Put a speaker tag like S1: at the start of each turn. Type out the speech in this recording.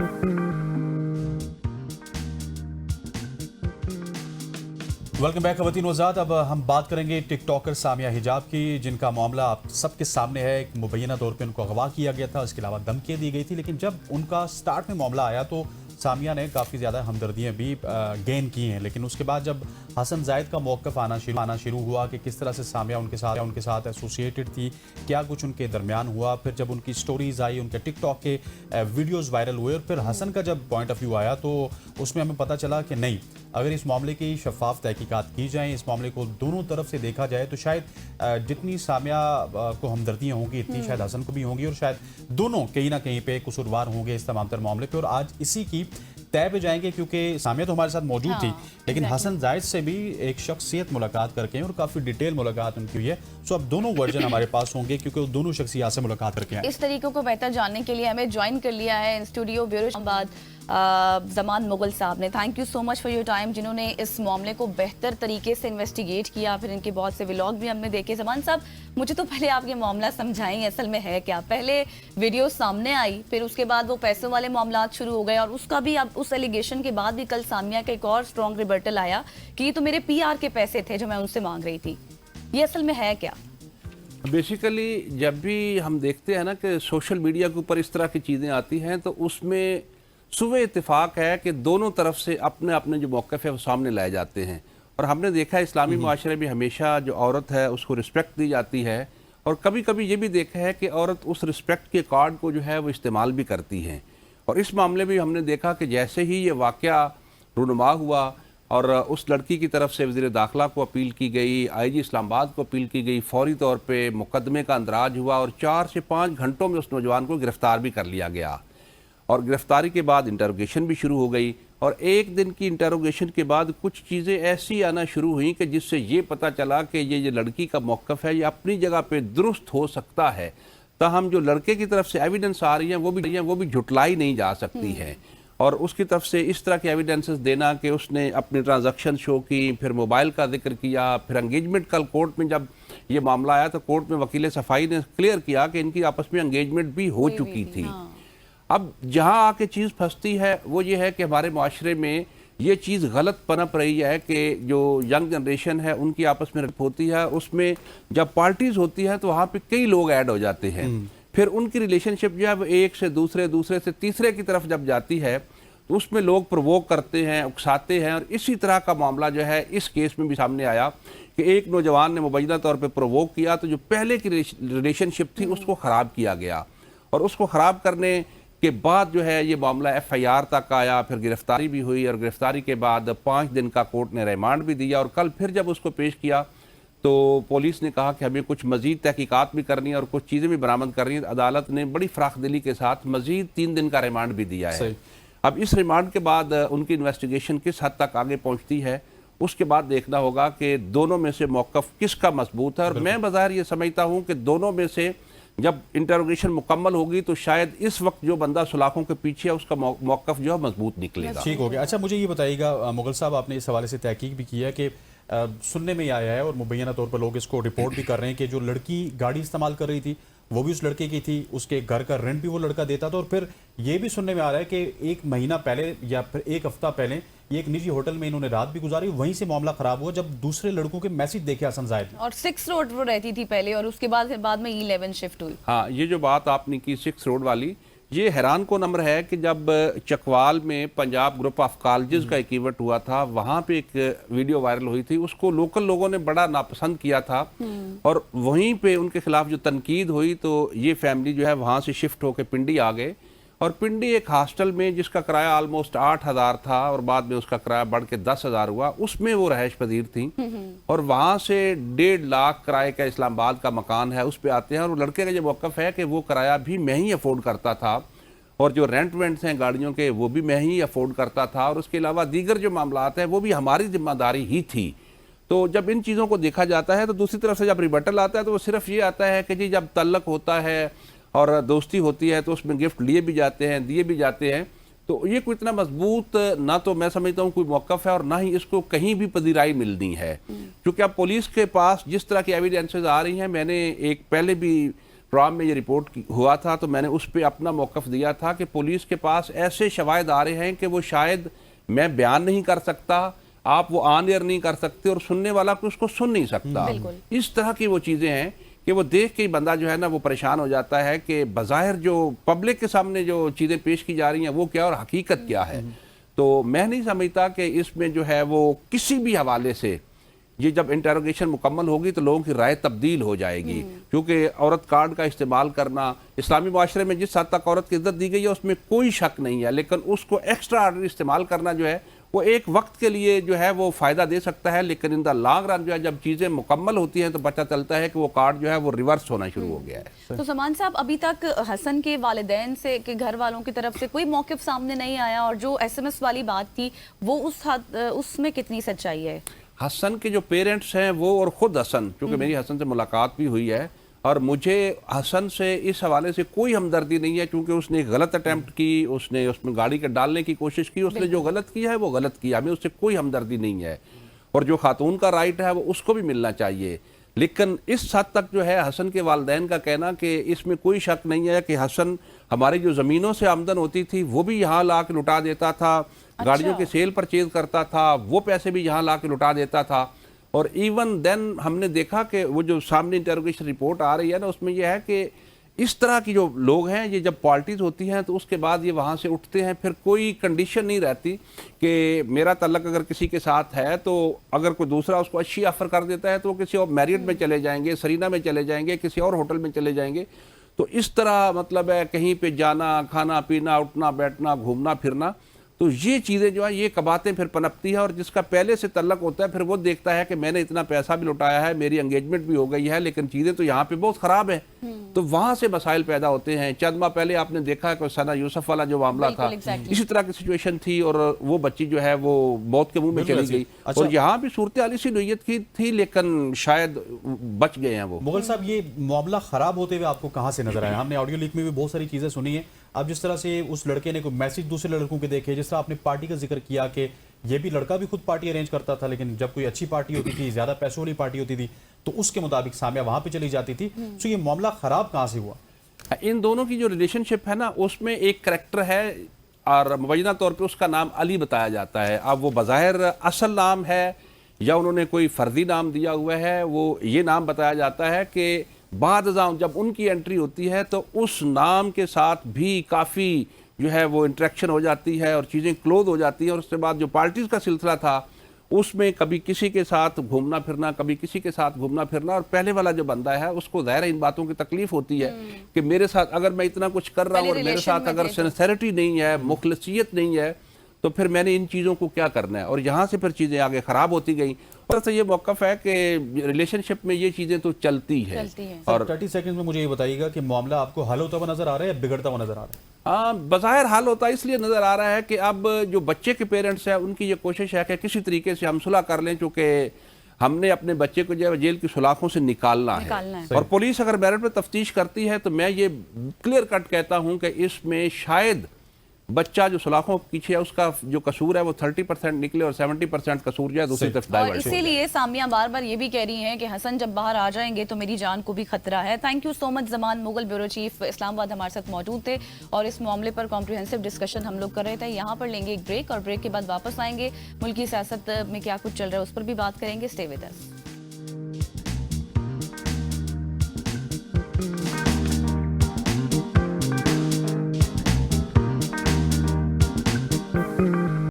S1: Welcome back खवातीन वज़ात। अब हम बात करेंगे टिकटॉकर सामिया हिजाब की, जिनका मामला आप सबके सामने है। एक मुबैना तौर पे उनको अगवा किया गया था, इसके अलावा धमकियाँ दी गई थी, लेकिन जब उनका स्टार्ट में मामला आया तो सामिया ने काफ़ी ज़्यादा हमदर्दियाँ भी गेन की हैं। लेकिन उसके बाद जब हसन जायद का मौक़िफ़ आना शुरू हुआ कि किस तरह से सामिया उनके साथ एसोसिएटेड थी, क्या कुछ उनके दरमियान हुआ, फिर जब उनकी स्टोरीज़ आई, उनके टिकटॉक के वीडियोज़ वायरल हुए, और फिर हसन का जब पॉइंट ऑफ व्यू आया तो उसमें हमें पता चला कि नहीं, अगर इस मामले की शफाफ तहकीकात की जाए, इस मामले को दोनों तरफ से देखा जाए, तो शायद जितनी सामिया को हमदर्दियाँ होंगी इतनी शायद हसन को भी होंगी, और शायद दोनों कहीं ना कहीं पे कसूरवार होंगे इस तमाम तर मामले पे। और आज इसी की तय पे जाएंगे, क्योंकि सामिया तो हमारे साथ मौजूद थी, लेकिन हसन जायद से भी एक शख्सियत मुलाकात करके और काफ़ी डिटेल मुलाकात उनकी हुई है। सो अब दोनों वर्जन हमारे पास होंगे, क्योंकि वो दोनों शख्सियत से मुलाकात करके आए।
S2: इस तरीकों को बेहतर जानने के लिए हमें ज्वाइन कर लिया है स्टूडियो ब्यूरो इस्लामाबाद ज़मान मुगल साहब ने। Thank you so much for your time, जिन्होंने इस मामले को बेहतर तरीके से इन्वेस्टिगेट किया। फिर इनके बहुत से व्लॉग भी हमने देखे। ज़मान साहब, मुझे तो पहले आप ये मामला समझाएं, असल में है क्या? पहले वीडियो सामने आई, फिर उसके बाद वो पैसों वाले मामला शुरू हो गए, और उसका भी अब उस एलिगेशन के बाद भी कल सामिया का एक और स्ट्रॉन्ग रिबर्टल आया कि ये तो मेरे PR के पैसे थे जो मैं उनसे मांग रही थी। ये असल में है क्या?
S3: बेसिकली जब भी हम देखते हैं ना कि सोशल मीडिया के ऊपर इस तरह की चीज़ें आती हैं, तो उसमें सुबह इत्तेफाक है कि दोनों तरफ से अपने अपने जो मौक़िफ़ है वो सामने लाए जाते हैं। और हमने देखा है इस्लामी माशरे में हमेशा जो औरत है उसको रिस्पेक्ट दी जाती है, और कभी कभी ये भी देखा है कि औरत उस रिस्पेक्ट के कार्ड को जो है वो इस्तेमाल भी करती हैं। और इस मामले में हमने देखा कि जैसे ही ये वाक़या रूनुमा हुआ और उस लड़की की तरफ से वज़ीर दाखिला को अपील की गई, IG इस्लामाबाद को अपील की गई, फौरी तौर पे मुकदमे का अंदराज हुआ और 4 से 5 घंटों में उस नौजवान को गिरफ़्तार भी कर लिया गया। और गिरफ्तारी के बाद इंटरोगेशन भी शुरू हो गई, और एक दिन की इंटरोगेशन के बाद कुछ चीज़ें ऐसी आना शुरू हुई कि जिससे ये पता चला कि ये लड़की का मौक़िफ़ है ये अपनी जगह पे दुरुस्त हो सकता है, ताहम जो लड़के की तरफ से एविडेंस आ रही हैं वो भी झुटलाई नहीं जा सकती है। और उसकी तरफ से इस तरह के एविडेंसेस देना कि उसने अपनी ट्रांजैक्शन शो की, फिर मोबाइल का जिक्र किया, फिर एंगेजमेंट। कल कोर्ट में जब ये मामला आया तो कोर्ट में वकील सफाई ने क्लियर किया कि इनकी आपस में एंगेजमेंट भी हो चुकी थी। अब जहां आके चीज़ फंसती है वो ये है कि हमारे माशरे में ये चीज़ गलत पनप रही है कि जो यंग जनरेशन है उनकी आपस में होती है, उसमें जब पार्टीज होती है तो वहाँ पे कई लोग ऐड हो जाते हैं, फिर उनकी रिलेशनशिप जो है वो एक से दूसरे से तीसरे की तरफ जब जाती है तो उसमें लोग प्रोवोक करते हैं, उकसाते हैं। और इसी तरह का मामला जो है इस केस में भी सामने आया कि एक नौजवान ने मुबैना तौर पर प्रोवोक किया, तो जो पहले की रिलेशनशिप थी उसको ख़राब किया गया, और उसको ख़राब करने के बाद जो है ये मामला FIR तक आया, फिर गिरफ्तारी भी हुई, और गिरफ्तारी के बाद 5 दिन का कोर्ट ने रिमांड भी दिया। और कल फिर जब उसको पेश किया तो पुलिस ने कहा कि हमें कुछ मज़ीद तहकीकात भी करनी है और कुछ चीज़ें भी बरामद करनी है। अदालत ने बड़ी फ़राखदिली के साथ मज़ीद 3 दिन का रिमांड भी दिया है। अब इस रिमांड के बाद उनकी इन्वेस्टिगेशन किस हद तक आगे पहुँचती है उसके बाद देखना होगा कि दोनों में से मौक़िफ़ किसका मजबूत है। और मैं बज़ाहिर ये समझता हूँ कि दोनों में से जब इंटरोगेशन मुकम्मल होगी तो शायद इस वक्त जो बंदा सुलाखों के पीछे है उसका मौक़िफ़ जो है मजबूत निकलेगा।
S1: ठीक हो गया। अच्छा, मुझे ये बताइएगा मुगल साहब, आपने इस हवाले से तहकीक भी किया कि सुनने में आया है और मुबैना तौर पर लोग इसको रिपोर्ट भी कर रहे हैं कि जो लड़की गाड़ी इस्तेमाल कर रही थी वो भी उस लड़के की थी, उसके घर का रेंट भी वो लड़का देता था, और फिर ये भी सुनने में आ रहा है कि 1 महीना पहले या फिर 1 हफ्ता पहले ये एक निजी होटल में इन्होंने रात भी गुजारी, वहीं से मामला खराब हुआ जब दूसरे लड़कों के मैसेज देखे हसन जायद ने।
S2: और 6 रोड वो रहती थी पहले, और उसके बाद में E11 शिफ्ट हुई।
S3: हाँ, ये जो बात आपने की 6 रोड वाली, ये हैरान को नंबर है कि जब चकवाल में पंजाब ग्रुप ऑफ कॉलेजेस का एक इवेंट हुआ था, वहाँ पे एक वीडियो वायरल हुई थी, उसको लोकल लोगों ने बड़ा नापसंद किया था, और वहीं पे उनके खिलाफ जो तनकीद हुई तो ये फैमिली जो है वहाँ से शिफ्ट होकर पिंडी आ गए, और पिंडी एक हॉस्टल में जिसका किराया ऑलमोस्ट 8,000 था और बाद में उसका किराया बढ़ के 10,000 हुआ, उसमें वो रहायश पजीर थी। और वहाँ से 1.5 लाख किराए का इस्लामाबाद का मकान है, उस पर आते हैं। और लड़के का जो मौक़िफ़ है कि वो किराया भी मैं ही अफोर्ड करता था, और जो रेंट वेंट्स हैं गाड़ियों के वो भी मैं ही अफोर्ड करता था, और उसके अलावा दीगर जो मामलात हैं वो भी हमारी जिम्मेदारी ही थी। तो जब इन चीज़ों को देखा जाता है तो दूसरी तरफ से जब रिबटल आता है तो वो सिर्फ ये आता है कि जी जब तल्लक होता है और दोस्ती होती है तो उसमें गिफ्ट लिए भी जाते हैं, दिए भी जाते हैं। तो ये कोई इतना मजबूत ना तो मैं समझता हूँ कोई मौक़िफ़ है, और ना ही इसको कहीं भी पजीराई मिलनी है, क्योंकि अब पुलिस के पास जिस तरह की एविडेंसेस आ रही हैं, मैंने एक पहले भी پروگرام میں یہ رپورٹ ہوا تھا تو میں نے اس پہ اپنا موقف دیا تھا کہ پولیس کے پاس ایسے شواہد آ رہے ہیں کہ وہ شاید میں بیان نہیں کر سکتا، آپ وہ آن ایئر نہیں کر سکتے اور سننے والا اس کو سن نہیں سکتا. اس طرح کی وہ چیزیں ہیں کہ وہ دیکھ کے بندہ جو ہے نا وہ پریشان ہو جاتا ہے کہ بظاہر جو پبلک کے سامنے جو چیزیں پیش کی جا رہی ہیں وہ کیا اور حقیقت کیا ہے. تو میں نہیں سمجھتا کہ اس میں جو ہے وہ کسی بھی حوالے سے یہ جب انٹروگیشن مکمل ہوگی تو لوگوں کی رائے تبدیل ہو جائے گی، کیونکہ عورت کارڈ کا استعمال کرنا اسلامی معاشرے میں جس حد تک عورت کی عزت دی گئی ہے اس میں کوئی شک نہیں ہے، لیکن اس کو ایکسٹرا آرڈنری استعمال کرنا جو ہے وہ ایک وقت کے لیے جو ہے وہ فائدہ دے سکتا ہے، لیکن ان دا لانگ رن جو ہے جب چیزیں مکمل ہوتی ہیں تو پتہ چلتا ہے کہ وہ کارڈ جو ہے وہ ریورس ہونا شروع ہو گیا ہے.
S2: تو سامان صاحب ابھی تک حسن کے والدین سے کہ گھر والوں کی طرف سے کوئی موقف سامنے نہیں آیا، اور جو ایس ایم ایس والی بات تھی وہ اس میں کتنی سچائی ہے؟
S3: حسن کے جو پیرنٹس ہیں وہ اور خود حسن، کیونکہ میری حسن سے ملاقات بھی ہوئی ہے اور مجھے حسن سے اس حوالے سے کوئی ہمدردی نہیں ہے، کیونکہ اس نے ایک غلط اٹیمپٹ کی، اس نے اس میں گاڑی کے ڈالنے کی کوشش کی، اس نے جو غلط کیا ہے وہ غلط کیا، ہمیں اس سے کوئی ہمدردی نہیں ہے، اور جو خاتون کا رائٹ ہے وہ اس کو بھی ملنا چاہیے. لیکن اس حد تک جو ہے حسن کے والدین کا کہنا کہ اس میں کوئی شک نہیں ہے کہ حسن ہماری جو زمینوں سے آمدن ہوتی تھی وہ بھی یہاں لا کے لٹا دیتا تھا، گاڑیوں کے سیل پرچیز کرتا تھا، وہ پیسے بھی یہاں لا کے لٹا دیتا تھا. اور ایون دین ہم نے دیکھا کہ وہ جو سامنے انٹروگیشن رپورٹ آ رہی ہے نا اس میں یہ ہے کہ اس طرح کی جو لوگ ہیں یہ جب پارٹیز ہوتی ہیں تو اس کے بعد یہ وہاں سے اٹھتے ہیں، پھر کوئی کنڈیشن نہیں رہتی کہ میرا تعلق اگر کسی کے ساتھ ہے تو اگر کوئی دوسرا اس کو اچھی آفر کر دیتا ہے تو وہ کسی اور میریٹ میں چلے جائیں گے، سرینا میں چلے جائیں گے، کسی اور ہوٹل میں چلے جائیں گے. تو اس طرح مطلب ہے کہیں پہ جانا، کھانا پینا، اٹھنا بیٹھنا، گھومنا پھرنا، تو یہ چیزیں جو ہیں یہ کباتیں پھر پنپتی ہے، اور جس کا پہلے سے تعلق ہوتا ہے پھر وہ دیکھتا ہے کہ میں نے اتنا پیسہ بھی لٹایا ہے، میری انگیجمنٹ بھی ہو گئی ہے، لیکن چیزیں تو یہاں پہ بہت خراب ہیں. تو وہاں سے مسائل پیدا ہوتے ہیں. چند ماہ پہلے آپ نے دیکھا کہ ثنا یوسف والا جو معاملہ تھا اسی طرح کی سچویشن تھی اور وہ بچی جو ہے وہ موت کے منہ میں چلی گئی، اور یہاں بھی صورتحال اسی نوعیت کی تھی لیکن شاید بچ گئے ہیں وہ.
S1: مغل صاحب یہ معاملہ خراب ہوتے ہوئے آپ کو کہاں سے نظر آیا؟ ہم نے آڈیو لیک میں بھی بہت ساری چیزیں سنی ہیں. اب جس طرح سے اس لڑکے نے کوئی میسج دوسرے لڑکوں کے دیکھے، جس طرح آپ نے پارٹی کا ذکر کیا کہ یہ بھی لڑکا بھی خود پارٹی ارینج کرتا تھا، لیکن جب کوئی اچھی پارٹی ہوتی تھی، زیادہ پیسوں والی پارٹی ہوتی تھی تو اس کے مطابق سامیہ وہاں پہ چلی جاتی تھی. تو یہ معاملہ خراب کہاں سے ہوا؟
S3: ان دونوں کی جو ریلیشن شپ ہے نا اس میں ایک کریکٹر ہے اور مبینہ طور پہ اس کا نام علی بتایا جاتا ہے. اب وہ بظاہر اصل نام ہے یا انہوں نے کوئی فرضی نام دیا ہوا ہے، وہ یہ نام بتایا جاتا ہے کہ بعد ازاں جب ان کی انٹری ہوتی ہے تو اس نام کے ساتھ بھی کافی جو ہے وہ انٹریکشن ہو جاتی ہے اور چیزیں کلوز ہو جاتی ہیں. اور اس کے بعد جو پارٹیز کا سلسلہ تھا اس میں کبھی کسی کے ساتھ گھومنا پھرنا، کبھی کسی کے ساتھ گھومنا پھرنا، اور پہلے والا جو بندہ ہے اس کو ظاہر ان باتوں کی تکلیف ہوتی ہے کہ میرے ساتھ اگر میں اتنا کچھ کر رہا ہوں اور میرے ساتھ اگر سنسیریٹی نہیں ہے، مخلصیت نہیں ہے، تو پھر میں نے ان چیزوں کو کیا کرنا ہے. اور یہاں سے پھر چیزیں آگے خراب ہوتی گئیں. اور سے یہ موقف ہے کہ ریلیشن شپ میں یہ چیزیں تو چلتی ہے.
S1: اور 30 سیکنڈ میں مجھے یہ بتائیے گا کہ معاملہ آپ کو حل ہوتا ہوا نظر آ رہا ہے یا بگڑتا ہوا نظر آ رہا ہے؟
S3: بظاہر حل ہوتا ہے اس لیے نظر آ رہا ہے کہ اب جو بچے کے پیرنٹس ہیں ان کی یہ کوشش ہے کہ کسی طریقے سے ہم صلح کر لیں، چونکہ ہم نے اپنے بچے کو جو ہے جیل کی سلاخوں سے نکالنا ہے. اور پولیس اگر میرٹ پہ تفتیش کرتی ہے تو میں یہ کلیئر کٹ کہتا ہوں کہ اس میں شاید بچہ جو سلاخوں کے پیچھے ہے اس کا جو قصور ہے وہ 30% نکلے اور 70% قصور جو ہے دوسری طرف ڈائیورٹ.
S2: اور اسی لیے سامیہ بار بار یہ بھی کہہ رہی ہیں کہ حسن جب باہر آ جائیں گے تو میری جان کو بھی خطرہ ہے. Thank you so much. Zaman Mughal bureau chief اسلام آباد ہمارے ساتھ موجود تھے اور اس معاملے پر کمپریہنسو ڈسکشن ہم لوگ کر رہے تھے. یہاں پر لیں گے ایک بریک اور بریک کے بعد واپس آئیں گے. ملکی سیاست میں کیا کچھ چل رہا ہے اس پر بھی بات کریں گے. Stay with us.